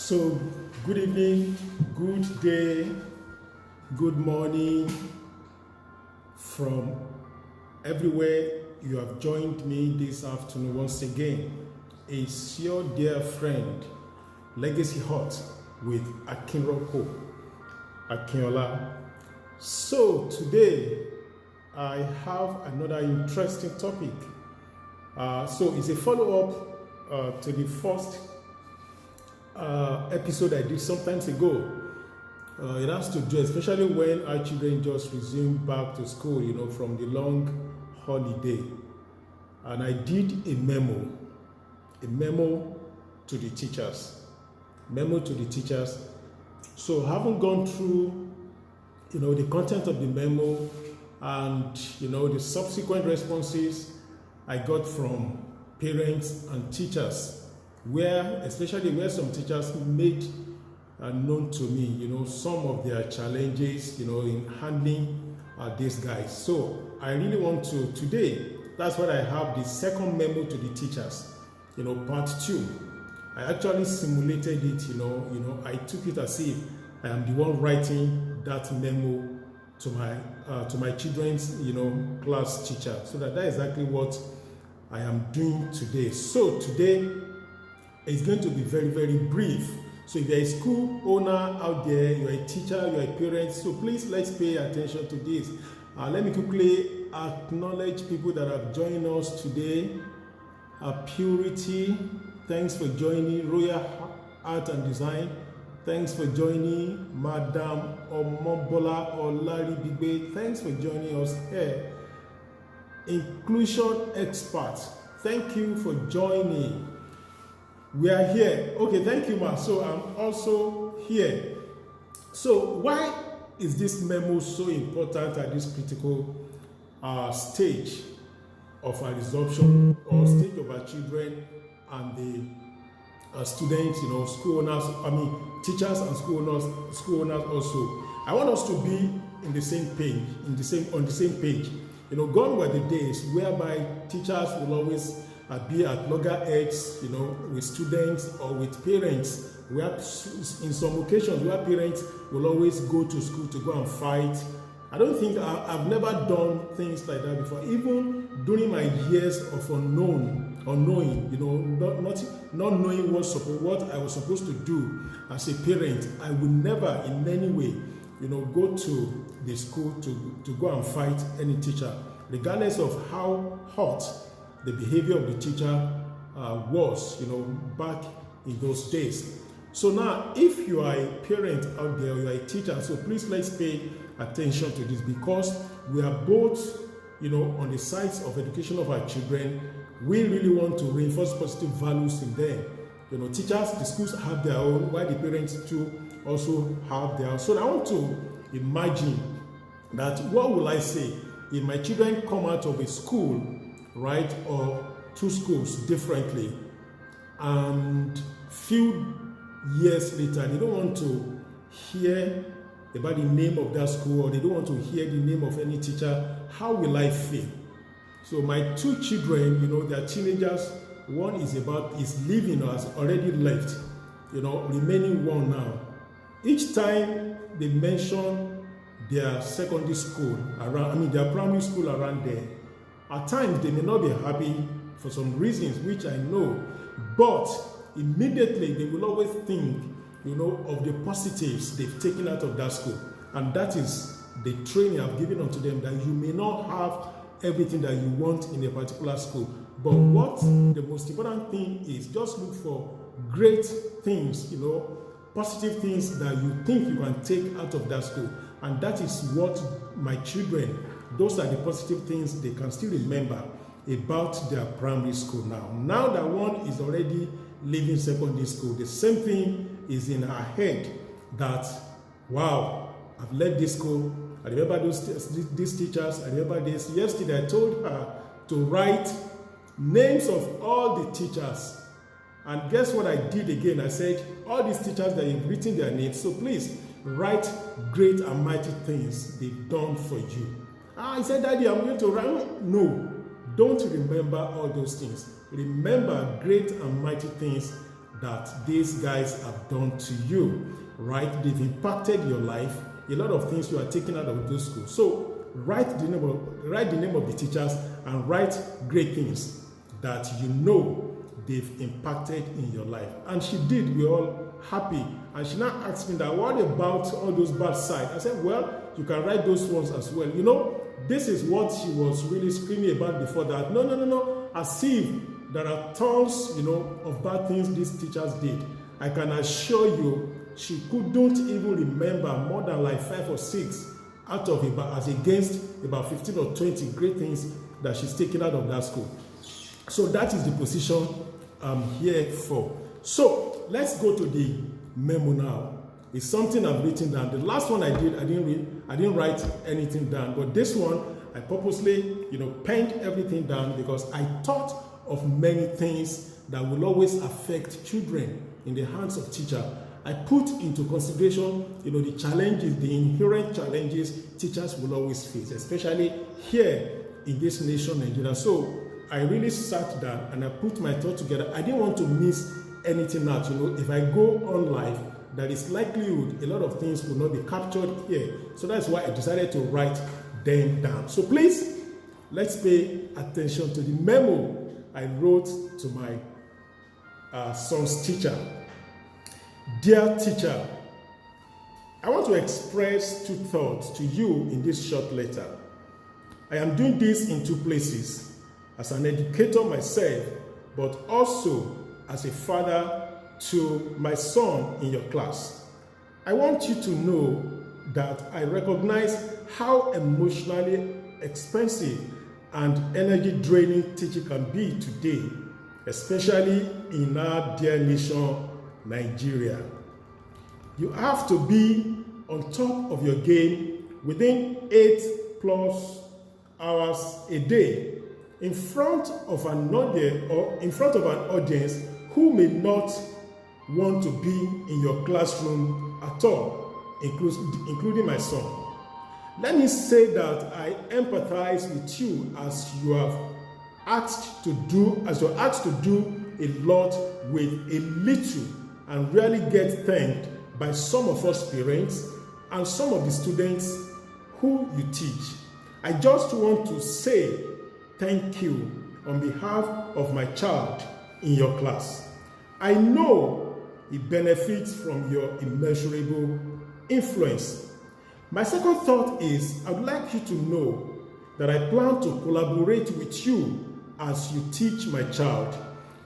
So, good evening, good day, good morning from everywhere you have joined me this afternoon once again. It's your dear friend, Legacy Hot with Akinroko Akinola. So, today I have another interesting topic. So, it's a follow-up to the first episode I did some time ago. It has to do, especially when our children just resume back to school, from the long holiday. And I did a memo to the teachers. So I haven't gone through, the content of the memo and, the subsequent responses I got from parents and teachers, especially where some teachers made known to me, some of their challenges, in handling these guys. So I really want to, today, that's what I have, the second memo to the teachers, part 2. I actually simulated it, I took it as if I am the one writing that memo to my children's, class teacher. So that's exactly what I am doing today. So today, it's going to be very, very brief. So if you're a school owner out there, you're a teacher, you're a parent, so please let's pay attention to this. Let me quickly acknowledge people that have joined us today. Purity, thanks for joining. Royal Art and Design, thanks for joining. Madam Omobola or Larry Bigbe, thanks for joining us here. Inclusion Expert, thank you for joining. We are here. Okay, thank you, ma. So I'm also here. So why is this memo so important at this critical stage of our resumption or stage of our children and the students, school owners, teachers and school owners also. I want us to be in the same page, on the same page. Gone were the days whereby teachers will always be at loggerheads, with students or with parents. Where in some occasions where parents will always go to school to go and fight. I don't think I've never done things like that before. Even during my years of unknowing, not knowing what I was supposed to do as a parent, I would never in any way, go to the school to go and fight any teacher, regardless of how hot the behavior of the teacher was, back in those days. So now, if you are a parent out there, you are a teacher, so please let's pay attention to this, because we are both, on the sides of education of our children. We really want to reinforce positive values in them. Teachers, the schools have their own, while the parents too also have their own. So I want to imagine that, what will I say if my children come out of a school, right, or two schools differently, and few years later they don't want to hear about the name of that school, or they don't want to hear the name of any teacher? How will I feel? So my two children, they are teenagers. One is leaving or has already left, remaining one now. Each time they mention their secondary school their primary school around there, at times they may not be happy for some reasons which I know, but immediately they will always think, of the positives they've taken out of that school. And that is the training I've given unto them, that you may not have everything that you want in a particular school. But what the most important thing is, just look for great things, positive things that you think you can take out of that school. And that is what my children, those are the positive things they can still remember about their primary school now. Now that one is already leaving secondary school, the same thing is in her head, that, wow, I've left this school. I remember these teachers. I remember this. Yesterday I told her to write names of all the teachers. And guess what I did again? I said, all these teachers that you've written their names, so please write great and mighty things they've done for you. I said, Daddy, I'm going to write. No, don't remember all those things. Remember great and mighty things that these guys have done to you, right? They've impacted your life. A lot of things you are taking out of those schools. So write the name of the teachers and write great things that you know they've impacted in your life. And she did. We're all happy. And she now asked me that, what about all those bad sides? I said, well, you can write those ones as well. You know, this is what she was really screaming about before that. No. As if there are tons, you know, of bad things these teachers did. I can assure you, she couldn't even remember more than like 5 or 6 out of about, as against about 15 or 20 great things that she's taken out of that school. So that is the position I'm here for. So let's go to the memo now. It's something I've written down. The last one I didn't write anything down, but this one I purposely, you know, penned everything down because I thought of many things that will always affect children in the hands of teacher. I put into consideration, you know, the challenges, the inherent challenges teachers will always face, especially here in this nation, Nigeria. So I really sat down and I put my thoughts together. I didn't want to miss anything out. You know, if I go on live, there is likelihood a lot of things will not be captured here. So that's why I decided to write them down. So please, let's pay attention to the memo I wrote to my son's teacher. Dear teacher, I want to express 2 thoughts to you in this short letter. I am doing this in 2 places, as an educator myself, but also as a father to my son in your class. I want you to know that I recognize how emotionally expensive and energy draining teaching can be today, especially in our dear nation, Nigeria. You have to be on top of your game within 8+ hours a day in front of an audience who may not want to be in your classroom at all, including my son. Let me say that I empathize with you as you're asked to do a lot with a little and rarely get thanked by some of us parents and some of the students who you teach. I just want to say thank you on behalf of my child in your class. I know he benefits from your immeasurable influence. My second thought is, I would like you to know that I plan to collaborate with you as you teach my child.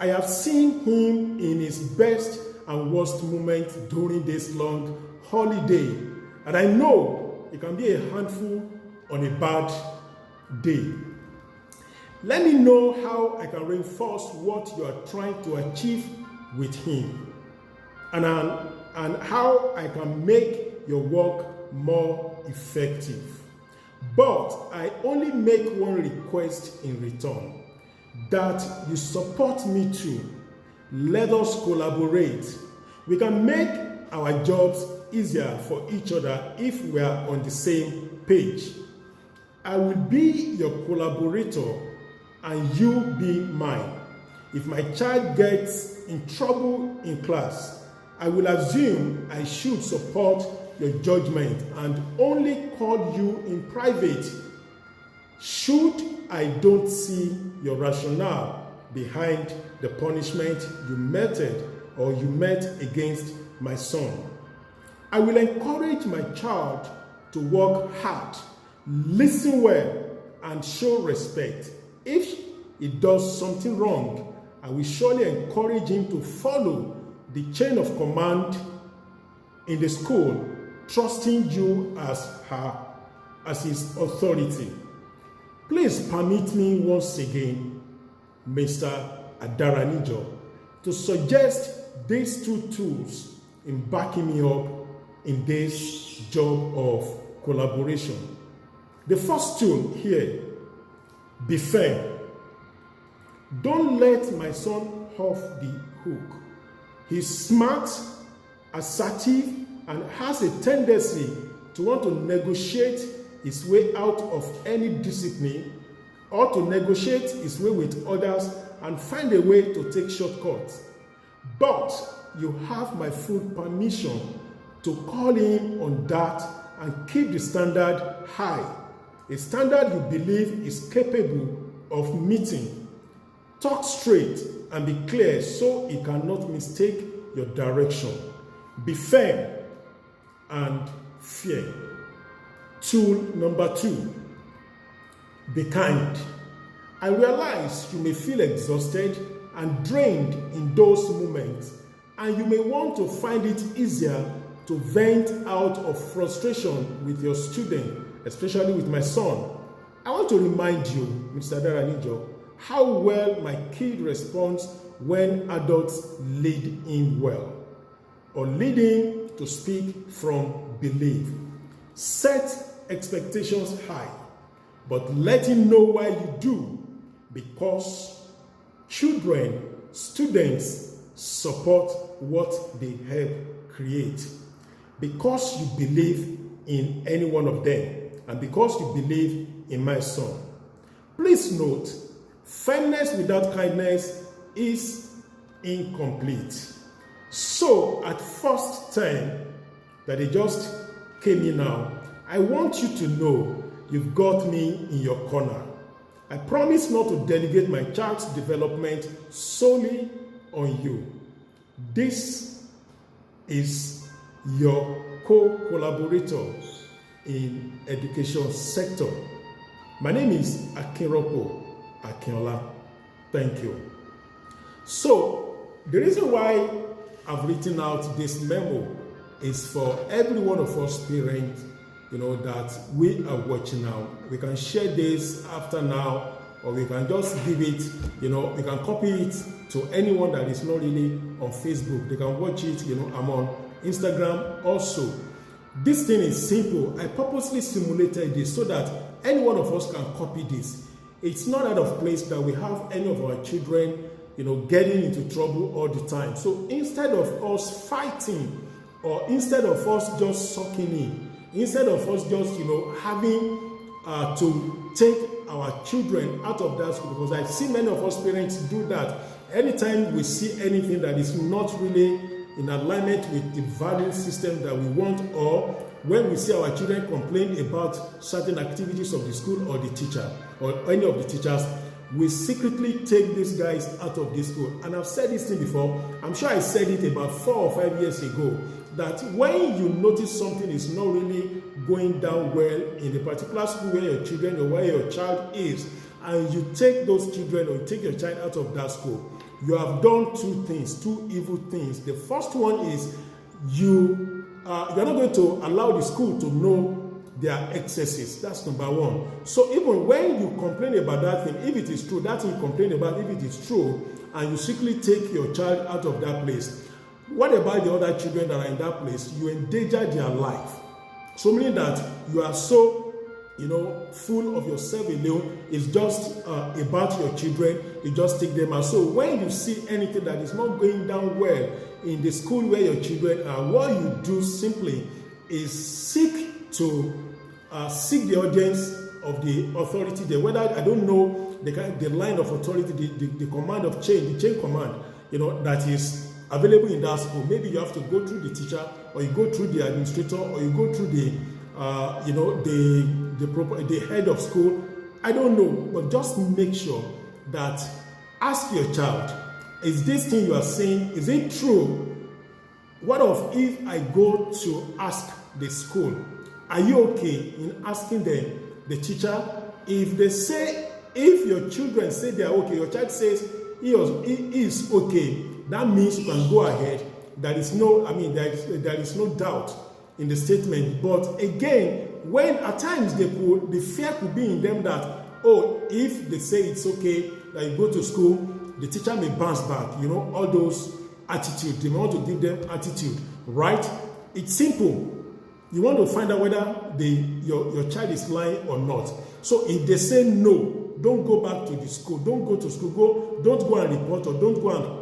I have seen him in his best and worst moments during this long holiday, and I know it can be a handful on a bad day. Let me know how I can reinforce what you are trying to achieve with him, and how I can make your work more effective. But I only make one request in return, that you support me too. Let us collaborate. We can make our jobs easier for each other if we are on the same page. I will be your collaborator and you be mine. If my child gets in trouble in class, I will assume I should support your judgment and only call you in private should I don't see your rationale behind the punishment you meted or you met against my son. I will encourage my child to work hard, listen well, and show respect. If he does something wrong, I will surely encourage him to follow the chain of command in the school, trusting you as his authority. Please permit me once again, Mr. Adaranijo, to suggest these 2 tools in backing me up in this job of collaboration. The first tool here, be fair. Don't let my son off the hook. He's smart, assertive, and has a tendency to want to negotiate his way out of any discipline, or to negotiate his way with others and find a way to take shortcuts. But you have my full permission to call him on that and keep the standard high, a standard you believe is capable of meeting. Talk straight and be clear so he cannot mistake your direction. Be firm and fair. Tool number 2, be kind. I realize you may feel exhausted and drained in those moments, and you may want to find it easier to vent out of frustration with your student, especially with my son. I want to remind you, Mr. Daranijo, how well my kid responds when adults lead him well, or lead him to speak from belief. Set expectations high, but let him know why you do, because children, students support what they help create. Because you believe in any one of them, and because you believe in my son. Please note, firmness without kindness is incomplete. So at first time that they just came in now, I want you to know you've got me in your corner. I promise not to delegate my child's development solely on you. This is your co-collaborator in education sector. My name is Akinropo Akinola. Thank you. So the reason why I've written out this memo is for every one of us parents, that we are watching now. We can share this after now, or we can just give it, we can copy it to anyone that is not really on Facebook. They can watch it, I'm on Instagram also. This thing is simple. I purposely simulated this so that any one of us can copy this. It's not out of place that we have any of our children, getting into trouble all the time. So instead of us fighting, or instead of us just sucking in, instead of us just, having to take our children out of that school, because I see many of us parents do that. Anytime we see anything that is not really in alignment with the value system that we want, or when we see our children complain about certain activities of the school or the teacher or any of the teachers, we secretly take these guys out of this school. And I've said this thing before. I'm sure I said it about 4 or 5 years ago, that when you notice something is not really going down well in a particular school where your children or where your child is, and you take those children or you take your child out of that school, you have done two evil things. The first one is you're not going to allow the school to know their excesses. That's number one. So even when you complain about that thing, if it is true, that thing you complain about, if it is true, and you secretly take your child out of that place, what about the other children that are in that place? You endanger their life. So meaning that you are so full of yourself alone, it's just about your children, you just take them out. So when you see anything that is not going down well in the school where your children are, what you do simply is seek the audience of the authority there. Whether, I don't know the line of authority, the command of change, the chain command, that is available in that school. Maybe you have to go through the teacher, or you go through the administrator, or you go through the head of school. I don't know, but just make sure that ask your child, is this thing you are saying, is it true? What if I go to ask the school, are you okay in asking them, the teacher? If your children say they are okay, your child says he is okay, that means you can go ahead. There is no doubt in the statement. But again, when at times the fear could be in them that, if they say it's okay that you go to school, the teacher may bounce back, all those attitude. They want to give them attitude, right? It's simple. You want to find out whether your child is lying or not. So if they say no, don't go back to the school. Don't go to school. Don't go and report, or don't go and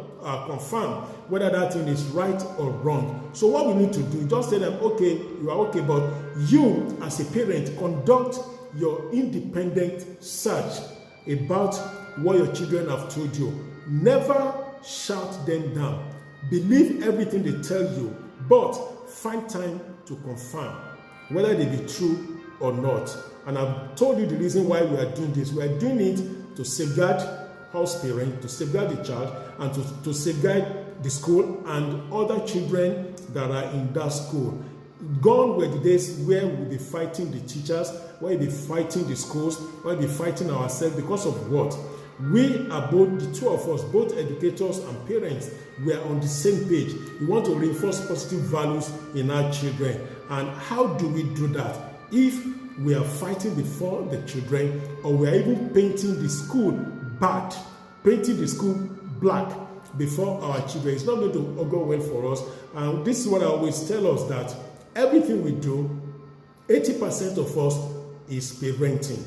confirm whether that thing is right or wrong. So what we need to do, just tell them, okay, you are okay, but you as a parent conduct your independent search about what your children have told you. Never shout them down. Believe everything they tell you, but find time to confirm whether they be true or not. And I've told you the reason why we are doing this. We are doing it to safeguard house parents, to safeguard the child, and to safeguard the school and other children that are in that school. Gone were the days where we'll be fighting the teachers, where we'll be fighting the schools, where we'll be fighting ourselves because of what? We are both, the two of us, both educators and parents, we are on the same page. We want to reinforce positive values in our children. And how do we do that? If we are fighting before the children, or we are even painting the school bad, painting the school black before our children, it's not going to go well for us. And this is what I always tell us, that everything we do, 80% of us is parenting,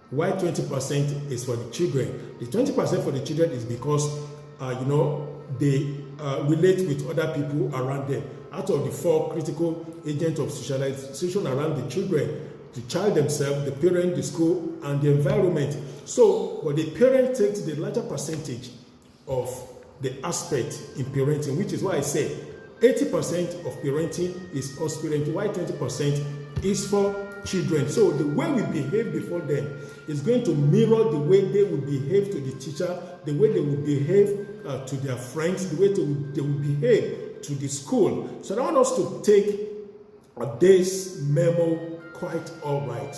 while 20% is for the children. The 20% for the children is because, they relate with other people around them. Out of the 4 critical agents of socialization around the children, the child themselves, the parent, the school, and the environment. So, but the parent takes the larger percentage of the aspect in parenting, which is why I say 80% of parenting is us parenting, while 20% is for children. So the way we behave before them is going to mirror the way they will behave to the teacher, the way they will behave to their friends, the way they will behave to the school. So I want us to take this memo quite all right.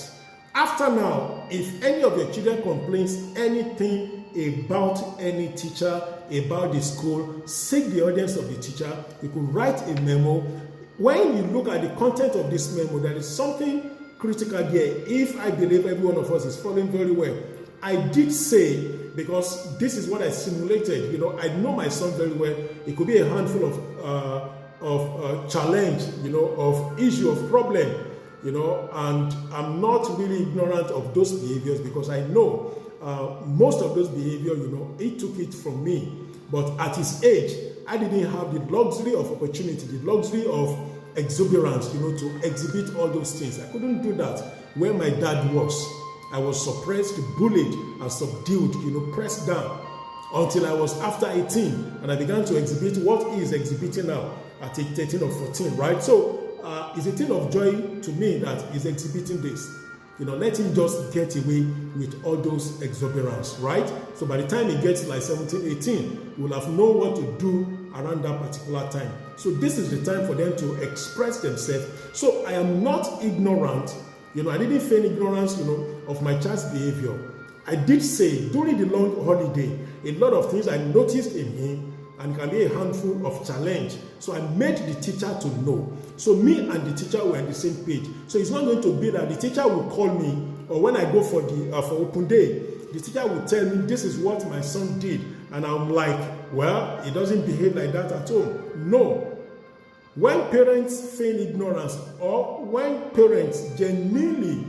After now, if any of your children complains anything about any teacher, about the school, seek the audience of the teacher. You could write a memo. When you look at the content of this memo, there is something critical there. If I believe every one of us is following very well, I did say, because this is what I simulated, I know my son very well. It could be a handful of challenge, of issue, of problem, and I'm not really ignorant of those behaviors, because I know most of those behaviors, he took it from me. But at his age, I didn't have the luxury of opportunity, the luxury of exuberance, to exhibit all those things. I couldn't do that where my dad was. I was suppressed, bullied, and subdued, pressed down until I was after 18, and I began to exhibit what he is exhibiting now at age 13 or 14, right? So it's a thing of joy to me that he's exhibiting this. Let him just get away with all those exuberance, right? So by the time he gets like 17, 18, he will have known what to do around that particular time. So this is the time for them to express themselves. So I am not ignorant. I didn't feign ignorance, of my child's behavior. I did say during the long holiday, a lot of things I noticed in him, and can be a handful of challenge. So I made the teacher to know. So me and the teacher were on the same page. So it's not going to be that the teacher will call me, or when I go for open day, the teacher will tell me this is what my son did, and I'm like, well, he doesn't behave like that at all. No. When parents feign ignorance, or when parents genuinely,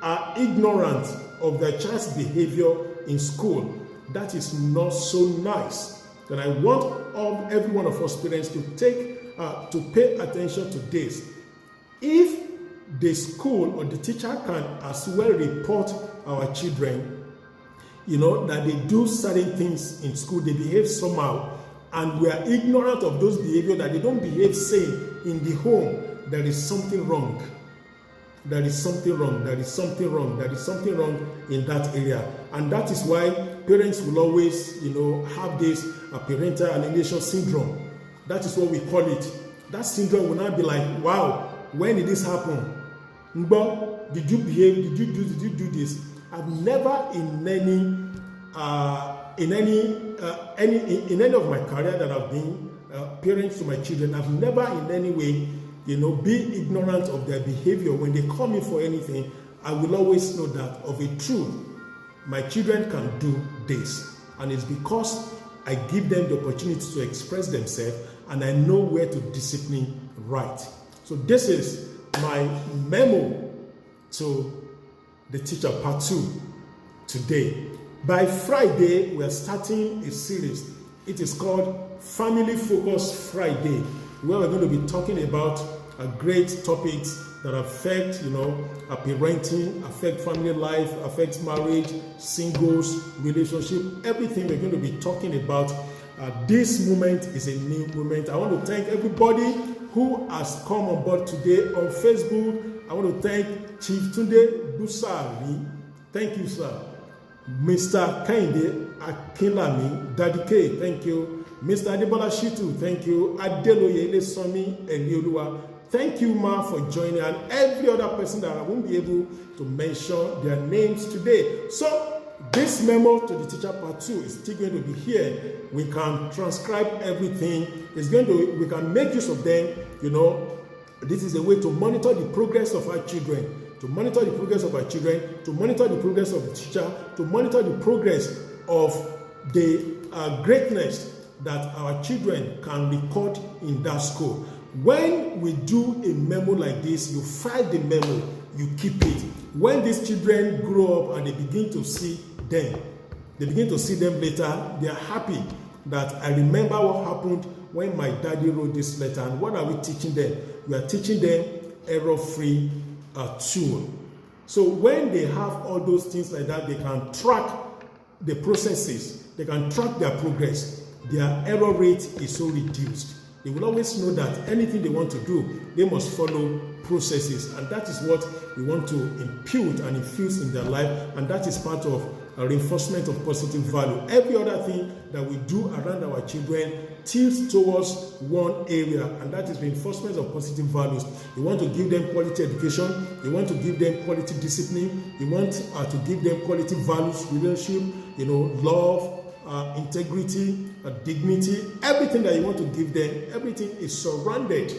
are ignorant of their child's behavior in school, that is not so nice. Then I want every one of us parents to pay attention to this. If the school or the teacher can as well report our children, that they do certain things in school, they behave somehow, and we are ignorant of those behaviors, that they don't behave same in the home, there is something wrong. There is something wrong. There is something wrong. There is something wrong in that area. And that is why parents will always, have this parental alienation syndrome. That is what we call it. That syndrome will not be like, wow, when did this happen? Mbo, did you behave? Did you do this? I've never in any of my career that I've been parents to my children, I've never in any way be ignorant of their behavior. When they call me for anything, I will always know that of a truth, my children can do this. And it's because I give them the opportunity to express themselves, and I know where to discipline right. So this is my memo to the teacher part 2 today. By Friday, we are starting a series. It is called Family Focus Friday, where we're going to be talking about great topics that affect, parenting, affect family life, affect marriage, singles, relationship, everything we're going to be talking about. this moment is a new moment. I want to thank everybody who has come on board today on Facebook. I want to thank Chief Tunde Busari. Thank you, sir. Mr. Kehinde Akinlami, Daddy K, thank you. Mr. Adebola Shitu, thank you. Adeloye Elesomi Elioluwa, thank you, ma, for joining, and every other person that I won't be able to mention their names today. So, this memo to the teacher part 2 is still going to be here. We can transcribe everything. We can make use of them. You know, this is a way to monitor the progress of our children. To monitor the progress of our children, to monitor the progress of the teacher, to monitor the progress of the greatness that our children can record in that school. When we do a memo like this, you file the memo, you keep it. When these children grow up and they begin to see them later, they are happy that I remember what happened when my daddy wrote this letter. And what are we teaching them? We are teaching them error-free tool. So when they have all those things like that, they can track the processes, they can track their progress. Their error rate is so reduced. They will always know that anything they want to do, they must follow processes, and that is what we want to impute and infuse in their life, and that is part of a reinforcement of positive value. Every other thing that we do around our children tilts towards one area, and that is reinforcement of positive values. You want to give them quality education, you want to give them quality discipline, you want to give them quality values, relationship, love, integrity, dignity, everything that you want to give them, everything is surrounded,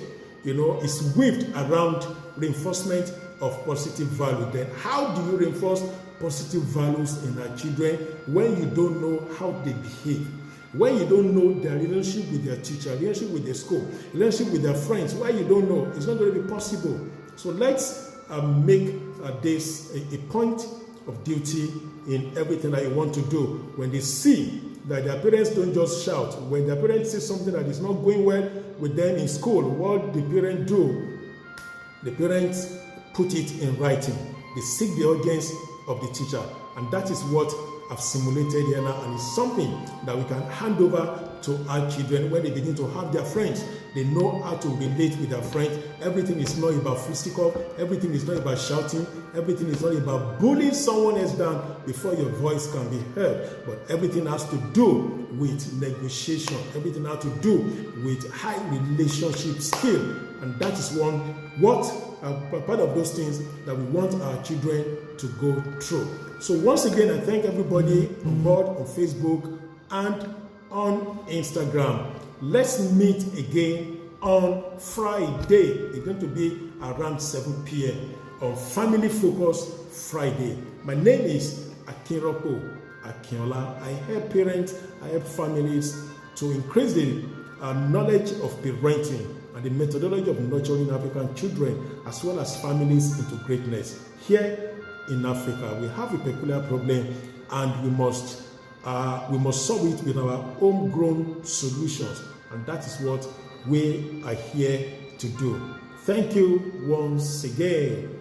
is weaved around reinforcement of positive value. Then how do you reinforce positive values in our children when you don't know how they behave? When you don't know their relationship with their teacher, relationship with their school, relationship with their friends, why you don't know, it's not going to be possible. So let's make this a point of duty in everything that you want to do. When they see that their parents don't just shout, when their parents see something that is not going well with them in school, what the parents do, the parents put it in writing. They seek the audience of the teacher, and that is what I've simulated here now, and it's something that we can hand over to our children when they begin to have their friends. They know how to relate with their friends. Everything is not about physical, everything is not about shouting, everything is not about bullying someone else down before your voice can be heard, but everything has to do with negotiation, everything has to do with high relationship skill, and that is part of those things that we want our children to go through. So once again, I thank everybody on board on Facebook and on Instagram. Let's meet again on Friday. It's going to be around 7 p.m. on Family Focus Friday. My name is Akinropo Akinola. I help parents, I help families to increase the knowledge of parenting and the methodology of nurturing African children as well as families into greatness. Here in Africa, we have a peculiar problem, and we must solve it with our homegrown solutions, and that is what we are here to do. Thank you once again.